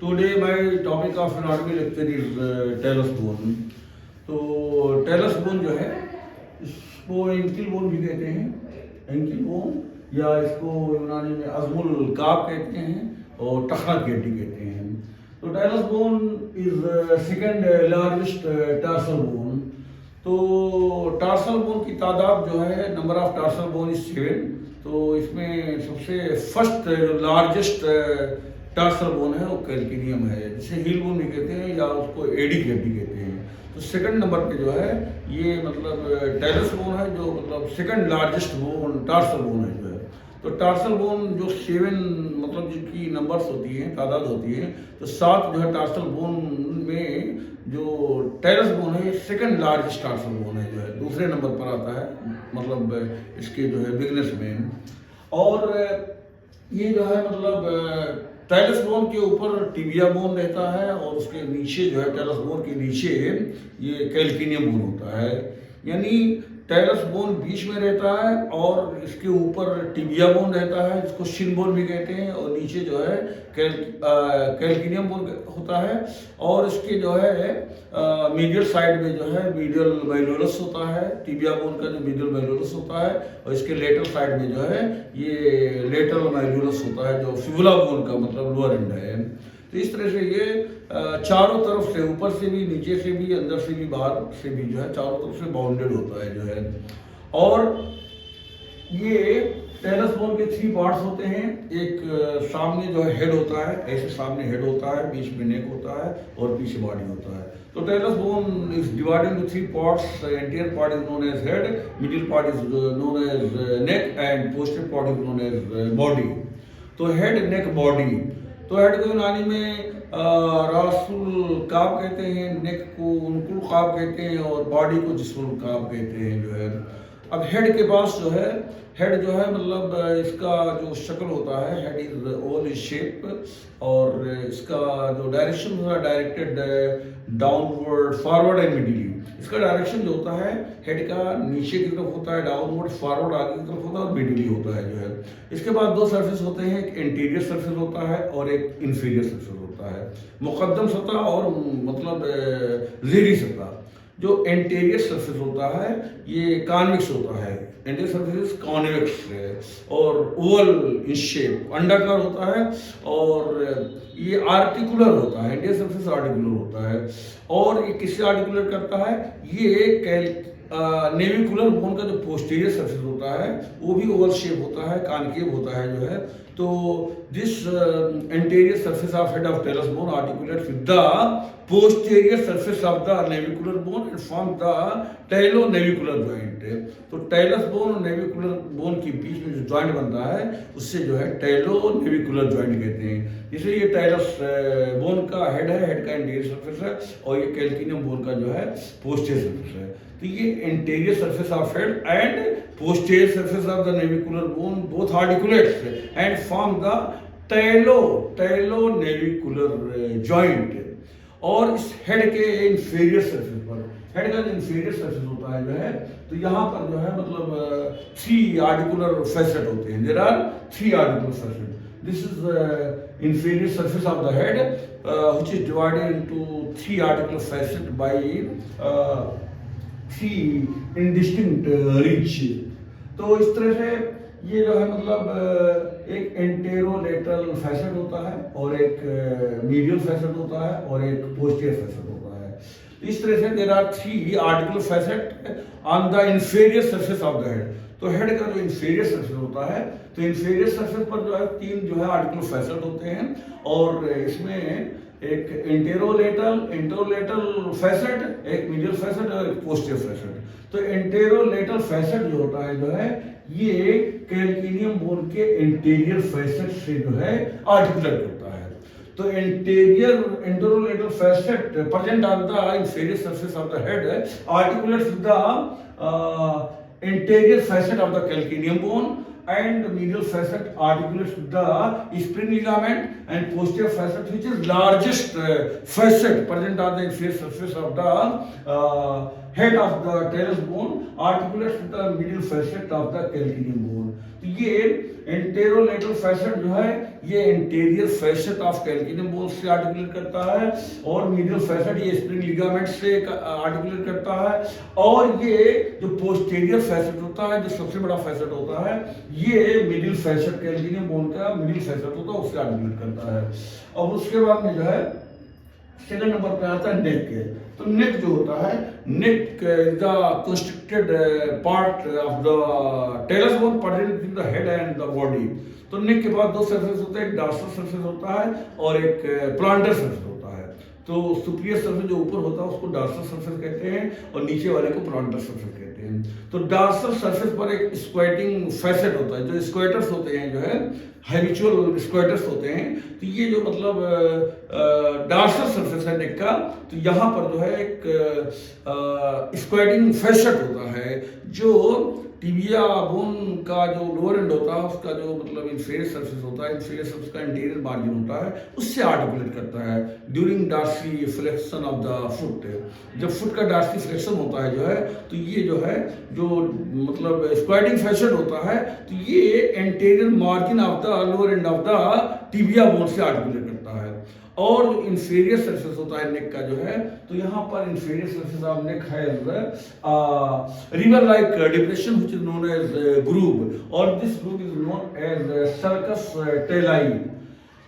Today my topic of anatomy lecture is talus bone. तो talus bone जो है इसको एंकिल बोन भी कहते हैं, एंकिल बोन, या इसको यूनानी में अज़मुल काब कहते हैं और टखना की हड्डी कहते हैं। तो talus bone is second largest tarsal bone. तो टार्सल बोन की तादाद जो है, number of tarsal bone is 7। तो इसमें सबसे फर्स्ट लार्जेस्ट टार्सल बोन है वो कैल्किनियम है, जिसे हील बोन भी कहते हैं या उसको एडी की हड्डी कहते हैं। तो सेकंड नंबर पे जो है ये मतलब टेलस बोन है, जो मतलब second largest bone tarsal bone है जो है। तो टार्सल बोन जो 7 मतलब जिनकी नंबर्स होती हैं, तादाद होती है, तो 7 जो है टार्सल बोन में जो टेलस बोन है ये सेकंड लार्जेस्ट टार्सल बोन है जो है, दूसरे नंबर पर आता है मतलब इसके जो है बिगनेस में। और ये जो है मतलब टेलस बोन के ऊपर टिबिया बोन रहता है और उसके नीचे जो है टेलस बोन के नीचे ये कैल्किनियम बोन होता है। यानी टेलस बोन बीच में रहता है और इसके ऊपर टिबिया बोन रहता है, जिसको शिन बोन भी कहते हैं, और नीचे जो है कैल्किनियम बोन होता है। और इसके जो है मीडियल साइड में जो है मीडियल मैल्यूलस होता है, टिबिया बोन का जो मीडियल मैल्यूलस होता है, और इसके लेटरल साइड में जो है ये लेटरल मैल्यूलस होता है, जो फिबुला बोन का मतलब लोअर एंड है। तो इस तरह से ये चारों तरफ से, ऊपर से भी, नीचे से भी, अंदर से भी, बाहर से भी जो है चारों तरफ से बाउंडेड होता है जो है। और ये टेलस बोन के 3 पार्ट्स होते हैं। एक सामने जो है हेड होता है, ऐसे सामने हेड होता है, बीच में नेक होता है और पीछे बॉडी होता है। तो talus bone is divided into 3 parts. Anterior part is known as head, middle part is known as neck and posterior part is known as body. तो हेड, नेक, बॉडी। तो हेड को यूनानी में रासुल काब कहते हैं, नेक को उनकुल काब कहते हैं और बॉडी को जिस्मुल काब कहते हैं जो है। अब हेड के पास जो है, हेड जो है मतलब इसका जो शक्ल होता है, हेड इज ओवल शेप, और इसका जो डायरेक्शन होता है directed downward, forward and Midilli. इसका डायरेक्शन जो होता है हेड का नीचे की तरफ होता है, डाउनवर्ड, फॉरवर्ड आगे की तरफ होता है, और मिडिली होता है जो है। इसके बाद 2 सरफेस होते हैं, एक इंटीरियर सरफेस होता है और एक इंफीरियर सरफेस होता है, मुकद्दम सतह और मतलब ज़ेरी सतह। जो एंटीरियर सरफेस होता है ये कॉन्वेक्स होता है, एंटीरियर सरफेस कॉन्वेक्स है और ओवल इन शेप, अंडाकार होता है, और ये आर्टिकुलर होता है, एंटीरियर सरफेस आर्टिकुलर होता है। और ये किससे आर्टिकुलर करता है, ये नेविकुलर बोन का जो पोस्टीरियर सरफेस होता है वो भी ओवल शेप होता है, कॉनकेव होता है जो है। तो this anterior surface of head of talus bone articulates with the posterior surface of the navicular bone and form the talo-navicular joint। तो टेलस बोन और नेविकुलर बोन के बीच में जो जॉइंट बनता है उससे जो है टेलो-नेविकुलर जॉइंट कहते हैं। जैसे ये टेलस बोन का हेड है, हेड का इंटीरियर सरफेस है, और ये कैल्किनियम बोन का जो है पोस्टीरियर सरफेस है। तो ये interior surface of head and posterior surface of the navicular bone both articulates and form the talonavicular joint. और इस हेड के इंफीरियर सरफेस पर, हेड का जो इंफीरियर सरफेस होता है जो है, तो यहाँ पर जो है मतलब 3 आर्टिकुलर फैसेट होते हैं। There are 3 articular facet. This is inferior surface of the head which is divided into 3 articular facet by 3 indistinct ridge. तो इस तरह से ये जो है मतलब एक एंटेरोलेटरल फैसेट होता है और एक मीडियल फैसेट होता है और एक पोस्टीरियर फैसेट होता है। इस तरह से there are 3 articular facet on the inferior surface of the head. तो हेड का जो इंफीरियर सरफेस होता है, तो इंफीरियर सरफेस पर जो है 3 जो है आर्टिकुलर फैसेट होते हैं, और इसमें एक एंटेरोलेटरल फैसेट, एक मीडियल फैसेट और एक पोस्टीरियर फैसेट। तो एंटेरोलेटरल फैसेट जो होता है जो है ये कैल्किनियम बोन के इंटीरियर फैसेट से जो है आर्टिकुलेट होता है। तो anterolateral facet present on the inferior surface of the head articulates the interior facet of the calcaneum bone, and medial facet articulates with the spring ligament, and posterior facet, which is largest facet present on the inferior surface of the head of the talus bone, articulates with the medial facet of the calcaneum bone। तो ये anterolateral facet जो है ये interior facet of कैल्किनियम bone से articulate करता है, और medial facet ये स्प्रिंग लिगामेंट से आर्टिकुलेट करता है, और ये जो पोस्टीरियर फैसेट होता है, जो सबसे बड़ा फैसेट होता है, ये मिडिल फैसेट कैल्किनियम बोन का मिडिल फैसेट होता है, उससे आर्टिकुलेट करता है। और उसके बाद में जो है सेकंड नंबर पे आता है नेक। तो नेक जो होता है, neck the constructed part of the talus bone present between the head and the body. तो नेक के बाद दो सरफेस होते हैं, एक डॉर्सल सरफेस होता है और एक प्लांटर सरफेस होता है। तो सुपीरियर सरफेस जो ऊपर होता है उसको डॉर्सल सरफेस कहते हैं और नीचे वाले को प्लांटर सरफेस कहते हैं। तो डॉर्सल सरफेस पर एक स्क्वैटिंग फैसेट होता है, जो स्क्वैटर्स होते हैं, जो है हैबिचुअल स्क्वैटर्स होते हैं। तो ये जो मतलब डॉर्सल सरफेस है नेक का, तो यहाँ पर जो है एक स्क्वैटिंग फैसेट होता है, जो टिबिया बोन का जो लोअर एंड होता है उसका जो मतलब इंफीरियर सरफेस होता है, इंफीरियर सरफेस का इंटीरियर मार्जिन होता है, उससे आर्टिकुलेट करता है during dorsiflexion of the foot. जब फुट का डार्सी फ्लेक्शन होता है जो है, तो ये जो है जो मतलब स्क्वैटिंग फैसेट होता है, तो ये anterior margin of the lower end of the tibia bone से आर्टिकुलेट करता है। और जो इंफीरियर सरफेस होता है नेक का जो है, तो यहाँ पर इंफीरियर सरफेस ऑफ नेक है river like depression which is known as groove, और this groove is known as sulcus tali.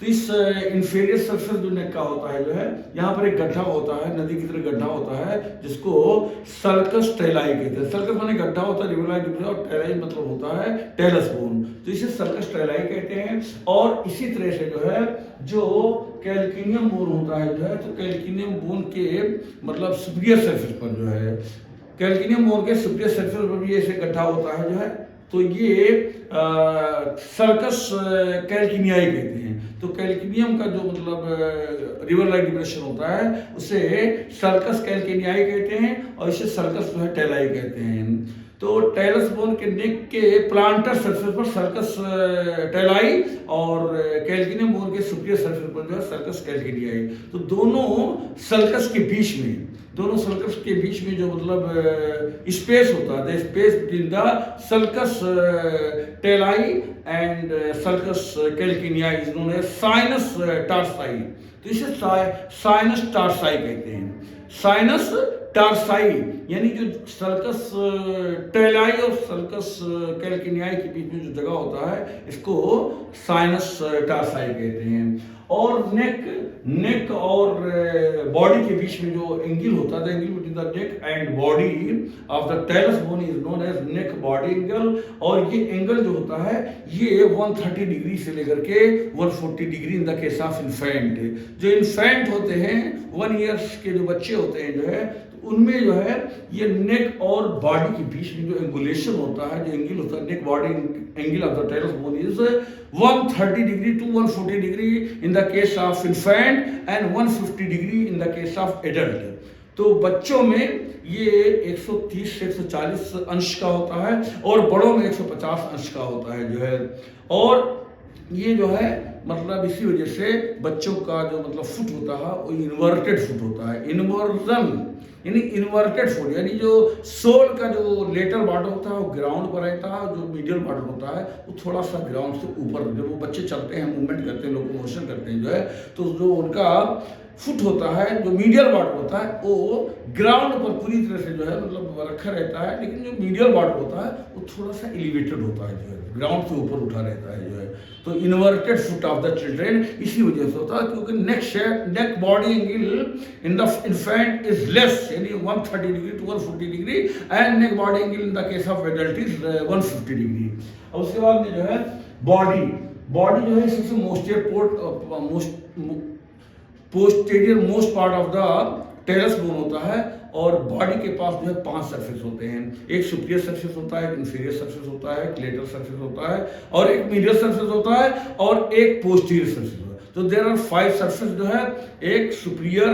तो इस इंफीरियर सरफेस जो नेक का होता है जो है, यहाँ पर एक गड्ढा होता है, नदी की तरह गड्ढा होता है, जिसको सर्कस टेलाई कहते हैं। सर्कस माने गड्ढा होता है, रिवर लाइक डिप्रेशन, और टेलाई मतलब होता है टेलस बोन, तो इसे सर्कस टेलाई कहते हैं। और इसी तरह से जो है जो कैल्किनियम बोन होता है जो है, तो कैल्किनियम बोन के मतलब सुपीरियर सरफेस पर जो है, कैल्किनियम बोन के सुपीरियर सरफेस पर भी ऐसे गड्ढा होता है जो है, तो ये सर्कस कैल्किनियाई कहते हैं। तो कैल्किनियम का जो मतलब रिवर लाइक डिप्रेशन होता है उसे सर्कस कैल्किनियाई कहते हैं, और इसे सर्कस जो है टेलाई कहते हैं। तो टेलस बोन के नेक के प्लांटर सरफेस पर सर्कस टेलाई और कैल्किनियम बोन के सुपीरियर सरफेस पर जो है सर्कस कैल्किनियाई। तो दोनों सर्कस के बीच में जो मतलब स्पेस होता है, the space between the sulcus tali and sulcus calcanei is known as sinus tarsi. तो इसे साइनस टार्साई कहते हैं। साइनस टार्साई यानी जो सर्कस टेलाई और सर्कस कैल्किनियाई के बीच में जो जगह होता है, इसको साइनस टार्साई कहते हैं। और नेक और बॉडी के बीच में जो एंगल होता है, angle between the neck and body of the talus bone is known as neck body angle. और ये एंगल जो होता है ये 130 डिग्री से लेकर के 140 degree in the case of infant. जो इन्फेंट होते हैं 1 ईयर्स के जो बच्चे होते हैं जो है, तो उनमें जो है ये नेक और बॉडी के बीच में जो एंगुलेशन होता है, जो एंगल होता है, neck body angle of the talus bone is 130 degree to 140 degree in the case of infant and 150 degree in the case of adult. तो बच्चों में ये 130 से 140 अंश का होता है और बड़ों में 150 अंश का होता है जो है। और ये जो है मतलब इसी वजह से बच्चों का जो मतलब फुट होता है वो इन्वर्टेड फुट होता है। इन्वर्जन यानी इन्वर्टेड फुट, यानी जो सोल का जो लेटर बॉर्डर होता है वो ग्राउंड पर रहता है, जो मीडियल बॉर्डर होता है वो थोड़ा सा ग्राउंड से ऊपर। जब वो बच्चे चलते हैं, मूवमेंट करते हैं, लोकोमोशन करते हैं जो है, तो जो उनका फुट होता है, जो मीडियल बॉर्डर होता है वो ग्राउंड पर पूरी तरह से जो है मतलब रखा रहता है, लेकिन जो मीडियल बॉर्डर होता है वो थोड़ा सा एलिवेटेड होता है, जो है ग्राउंड से ऊपर उठा रहता है जो है। तो inverted foot of the children इसी वजह से होता है, क्योंकि neck body angle in the infant is less, यानी 130 degree to 140 degree, and neck body angle in the case of adult is 150 degree. और उसके बाद में जो है बॉडी जो है सबसे posterior most part of the talus bone होता है, और बॉडी के पास जो है 5 सरफेस होते हैं। एक सुपीरियर सरफेस होता है, एक इंफीरियर सरफेस होता है, एक लेटरल सरफेस होता है, और एक मीडियल सरफेस होता है, और एक पोस्टीरियर सरफेस होता है। तो देयर आर 5 सरफेस जो है, एक सुपीरियर,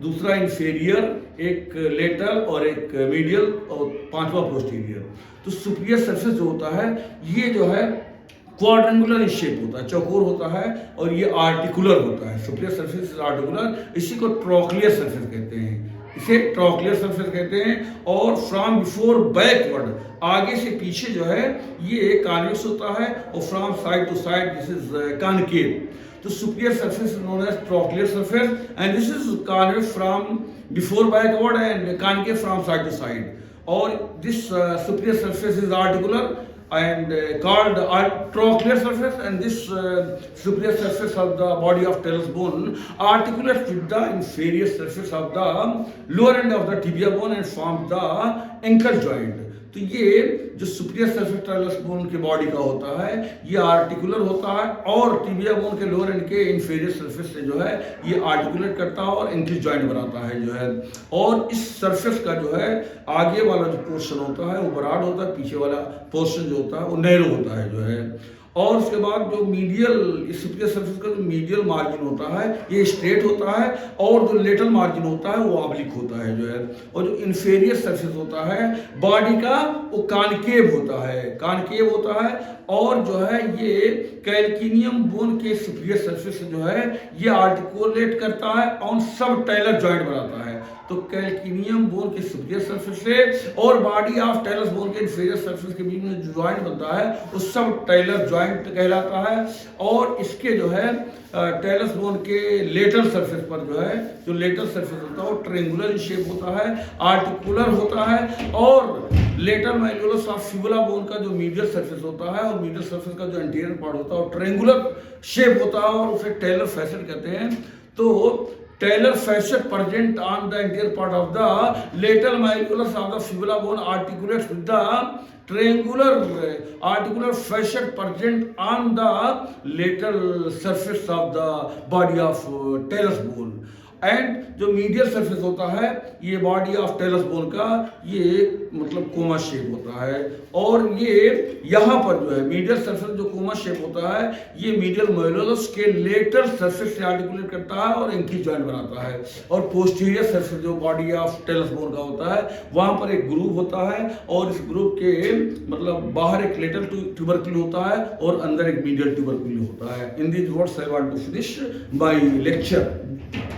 दूसरा इंफीरियर, एक लेटरल और एक मीडियल, और 5वां पोस्टीरियर। तो सुपीरियर सरफेस जो होता है ये जो है क्वाड्रेंगुलर इन शेप होता है, चौकोर होता है, और ये आर्टिकुलर होता है। सुपीरियर सरफेस आर्टिकुलर, इसी को ट्रोक्लियर सरफेस कहते हैं। इसे ट्रॉक्लियर सरफेस कहते हैं। और फ्रॉम बिफोर बैकवर्ड, आगे से पीछे जो है ये कॉन्वेक्स होता है, और from side to side this is concave. तो superior surface is known as trochlear surface and this is convex from before backward and concave from side to side. और this superior surface is articular and called trochlear surface, and this superior surface of the body of talus bone articulates with the inferior surface of the lower end of the tibia bone and forms the ankle joint। तो ये जो superior surface talus bone के body का होता है ये articular होता है, और टिबिया बोन के लोअर एंड के इंफीरियर सरफेस से जो है ये आर्टिकुलेट करता है और एंकल जॉइंट बनाता है जो है। और इस सरफेस का जो है आगे वाला जो पोर्शन होता है वो ब्रॉड होता है, पीछे वाला पोर्शन जो होता है वो नैरो होता है जो है। और उसके बाद जो मीडियल सुपीरियर सरफेस का जो मीडियल मार्जिन होता है ये स्ट्रेट होता है, और जो लेटरल मार्जिन होता है वो ऑब्लिक होता है जो है। और जो इंफीरियर सरफेस होता है बॉडी का वो कॉनकेव होता है, कॉनकेव होता है। और जो है ये कैल्किनियम बोन के सुपीरियर सरफेस से जो है ये आर्टिकुलेट करता है और सब टैलर जॉइंट बनाता है। तो कैल्किनियम बोन के सुपीरियर सरफेस से और बॉडी ऑफ टैलस बोन के इंफीरियर सरफेस के बीच में जो जॉइंट बनता है वो सब टैलर जॉइंट कहलाता है। और इसके जो है टैलस बोन के लेटरल सरफेस पर जो है जो लेटरल सरफेस होता है वो ट्रायंगुलर शेप होता है, आर्टिकुलर होता है। और लेटरल मैल्यूलस ऑफ फिबुला बोन का जो मीडियल सरफेस होता है और मीडियल सरफेस का जो एंटीरियर पार्ट होता है वो ट्रायंगुलर शेप होता है और उसे टैलर फैसेट कहते हैं। तो taller facet present on the anterior part of the lateral malleolus of the fibula bone articulates with the triangular articular facet present on the lateral surface of the body of talus bone। And जो medial surface होता है ये body of talus bone का ये मतलब coma shape होता है। और ये यहाँ पर जो है मीडियल सरफेस जो कोमा शेप होता है ये मीडियल मैल्यूलस के लेटरल सरफेस से आर्टिकुलेट करता है और एंकल जॉइंट बनाता है। और पोस्टीरियर सरफेस जो बॉडी ऑफ टैलस बोन का होता है वहाँ पर एक ग्रूव होता है, और इस ग्रूव के मतलब बाहर एक लेटरल ट्यूबरक्यूल होता है और अंदर एक मीडियल ट्यूबरक्यूल होता है। In this words I want to finish my lecture.